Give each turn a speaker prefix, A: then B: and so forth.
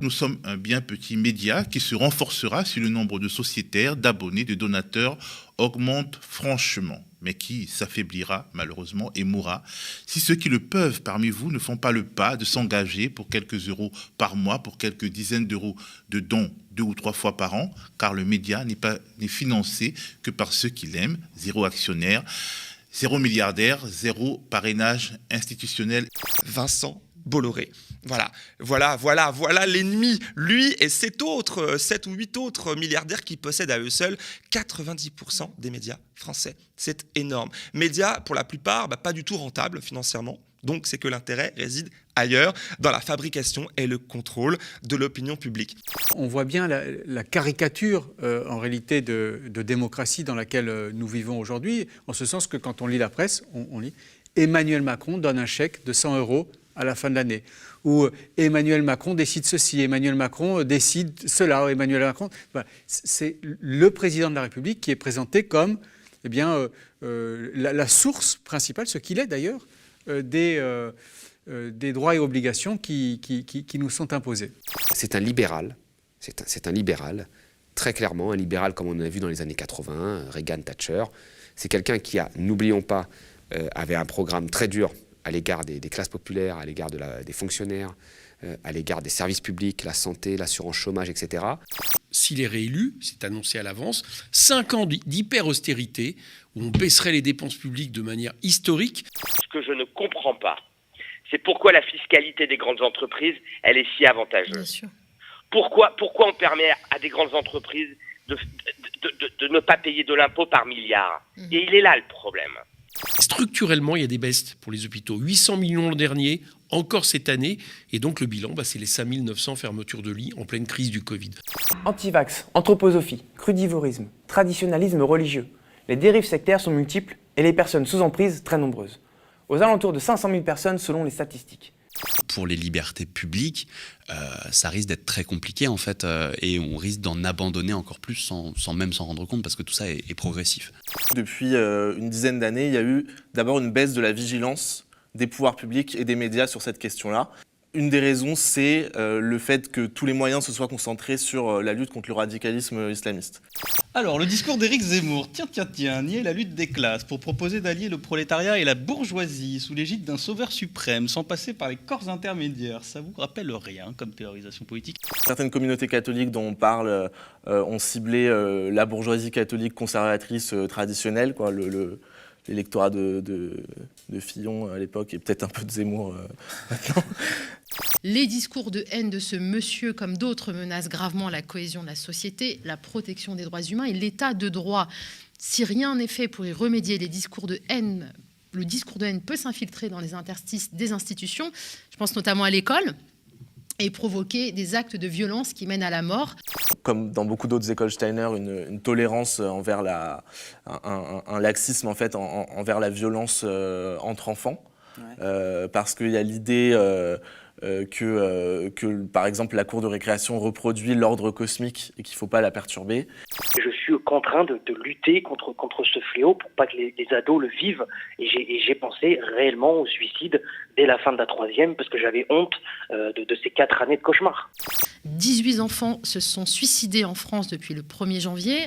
A: Nous sommes un bien petit média qui se renforcera si le nombre de sociétaires, d'abonnés, de donateurs augmente franchement, mais qui s'affaiblira malheureusement et mourra si ceux qui le peuvent parmi vous ne font pas le pas de s'engager pour quelques euros par mois, pour quelques dizaines d'euros de dons 2 ou 3 fois par an, car le média n'est financé que par ceux qui l'aiment, 0 actionnaire, 0 milliardaire, 0 parrainage institutionnel.
B: Vincent Bolloré. Voilà l'ennemi. Lui et 7 ou 8 autres milliardaires qui possèdent à eux seuls 90% des médias français. C'est énorme. Médias, pour la plupart, pas du tout rentables financièrement. Donc, c'est que l'intérêt réside ailleurs, dans la fabrication et le contrôle de l'opinion publique.
C: On voit bien la caricature, en réalité, de démocratie dans laquelle nous vivons aujourd'hui, en ce sens que quand on lit la presse, on lit « Emmanuel Macron donne un chèque de 100 € à la fin de l'année » ou « Emmanuel Macron décide ceci, Emmanuel Macron décide cela, Emmanuel Macron… » C'est le président de la République qui est présenté comme la source principale, ce qu'il est d'ailleurs, des droits et obligations qui nous sont imposés.
D: C'est un libéral, c'est un libéral, très clairement, un libéral comme on a vu dans les années 80, Reagan, Thatcher. C'est quelqu'un qui a, n'oublions pas, avait un programme très dur à l'égard des classes populaires, à l'égard des fonctionnaires, à l'égard des services publics, la santé, l'assurance chômage, etc.
E: S'il est réélu, c'est annoncé à l'avance, 5 ans d'hyper-austérité, où on baisserait les dépenses publiques de manière historique.
F: Ce que je ne comprends pas, c'est pourquoi la fiscalité des grandes entreprises, elle est si avantageuse.
G: Bien sûr.
F: Pourquoi on permet à des grandes entreprises de ne pas payer de l'impôt par milliard? Et il est là le problème.
E: Structurellement, il y a des baisses pour les hôpitaux. 800 millions l'an dernier, encore cette année. Et donc le bilan, c'est les 5900 fermetures de lits en pleine crise du Covid.
H: Antivax, anthroposophie, crudivorisme, traditionnalisme religieux. Les dérives sectaires sont multiples et les personnes sous emprise très nombreuses. Aux alentours de 500 000 personnes selon les statistiques.
I: Pour les libertés publiques, ça risque d'être très compliqué en fait, et on risque d'en abandonner encore plus sans même s'en rendre compte parce que tout ça est progressif.
J: Depuis une dizaine d'années, il y a eu d'abord une baisse de la vigilance des pouvoirs publics et des médias sur cette question-là. Une des raisons, c'est le fait que tous les moyens se soient concentrés sur la lutte contre le radicalisme islamiste.
K: Alors, le discours d'Éric Zemmour, nier la lutte des classes pour proposer d'allier le prolétariat et la bourgeoisie sous l'égide d'un sauveur suprême sans passer par les corps intermédiaires, ça vous rappelle rien comme théorisation politique?
J: Certaines communautés catholiques dont on parle ont ciblé la bourgeoisie catholique conservatrice traditionnelle, quoi, l'électorat de Fillon à l'époque et peut-être un peu de Zemmour maintenant.
G: Les discours de haine de ce monsieur, comme d'autres, menacent gravement la cohésion de la société, la protection des droits humains et l'état de droit. Si rien n'est fait pour y remédier, le discours de haine peut s'infiltrer dans les interstices des institutions. Je pense notamment à l'école et provoquer des actes de violence qui mènent à la mort.
J: Comme dans beaucoup d'autres écoles Steiner, une tolérance envers un laxisme en fait envers la violence entre enfants, parce qu'il y a l'idée que par exemple la cour de récréation reproduit l'ordre cosmique et qu'il ne faut pas la perturber.
F: Je suis contraint de lutter contre ce fléau pour pas que les ados le vivent. Et j'ai pensé réellement au suicide dès la fin de la 3e parce que j'avais honte de ces 4 années de cauchemar.
G: 18 enfants se sont suicidés en France depuis le 1er janvier.